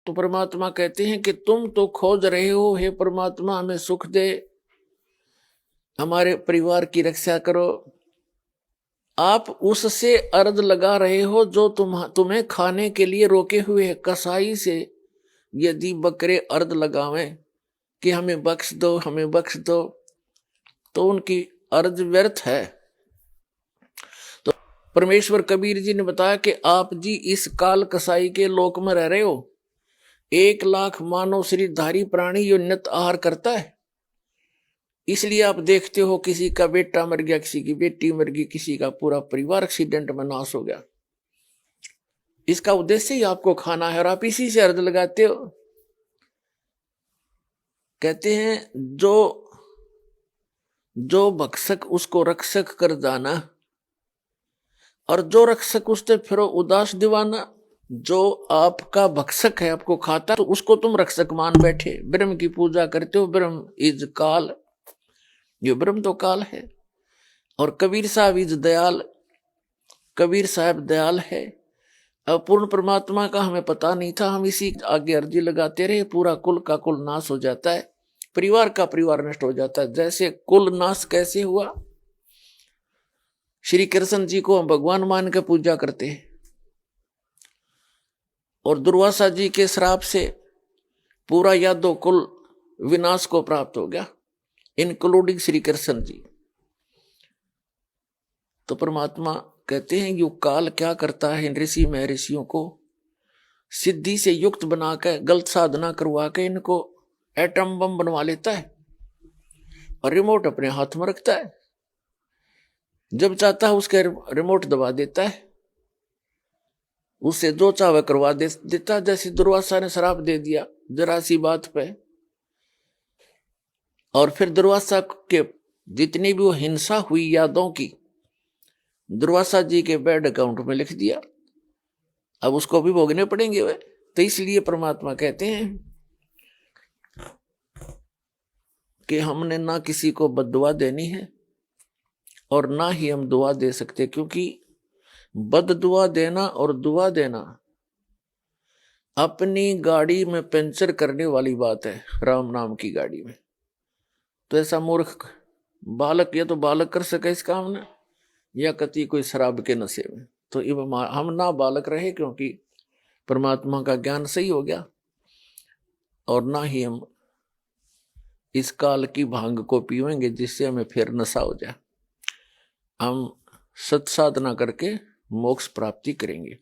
तो परमात्मा कहते हैं कि तुम तो खोज रहे हो, हे परमात्मा हमें सुख दे, हमारे परिवार की रक्षा करो। आप उससे अर्ज लगा रहे हो जो तुम्हें खाने के लिए रोके हुए है। कसाई से यदि बकरे अर्ज लगावें कि हमें बख्श दो, हमें बख्श दो, तो उनकी अर्ज व्यर्थ है। तो परमेश्वर कबीर जी ने बताया कि आप जी इस काल कसाई के लोक में रह रहे हो। 1,00,000 मानव शरीरधारी प्राणी यो नित आहार करता है, इसलिए आप देखते हो किसी का बेटा मर गया, किसी की बेटी मर गई, किसी का पूरा परिवार एक्सीडेंट में नाश हो गया। इसका उद्देश्य ही आपको खाना है और आप इसी से अर्ज लगाते हो। कहते हैं जो भक्षक उसको रक्षक कर जाना, और जो रक्षक उससे फिर उदास दीवाना। जो आपका भक्षक है, आपको खाता, तो उसको तुम रक्षक मान बैठे, ब्रह्म की पूजा करते हो। ब्रह्म इज काल, ये ब्रह्म तो काल है। और कबीर साहब इज दयाल, कबीर साहब दयाल है। अपूर्ण परमात्मा का हमें पता नहीं था, हम इसी आगे अर्जी लगाते रहे, पूरा कुल का कुल नाश हो जाता है, परिवार का परिवार नष्ट हो जाता है। जैसे कुल नाश कैसे हुआ, श्री कृष्ण जी को हम भगवान मान के पूजा करते हैं, और दुर्वासा जी के श्राप से पूरा यादव कुल विनाश को प्राप्त हो गया, इंक्लूडिंग श्री कृष्ण जी। तो परमात्मा कहते हैं युग काल क्या करता है, इन ऋषि महर्षियों को सिद्धि से युक्त बनाकर गलत साधना करवा के इनको एटम बम बनवा लेता है, और रिमोट अपने हाथ में रखता है। जब चाहता है उसके रिमोट दबा देता है, उससे जो चाहे करवा देता। जैसे दुर्वासा ने श्राप दे दिया जरा सी बात पे, और फिर दुर्वासा के जितनी भी वो हिंसा हुई यादों की, दुर्वासा जी के बैंक अकाउंट में लिख दिया। अब उसको भी भोगने पड़ेंगे वे। तो इसलिए परमात्मा कहते हैं कि हमने ना किसी को बद्दुआ देनी है और ना ही हम दुआ दे सकते, क्योंकि बद्दुआ देना और दुआ देना अपनी गाड़ी में पंचर करने वाली बात है, राम नाम की गाड़ी में। तो ऐसा मूर्ख बालक, या तो बालक कर सके इस काम ने, या कति कोई शराब के नशे में। तो हम ना बालक रहे, क्योंकि परमात्मा का ज्ञान सही हो गया, और ना ही हम इस काल की भांग को पीवेंगे जिससे हमें फिर नशा हो जाए। हम सत्साधना करके मोक्ष प्राप्ति करेंगे।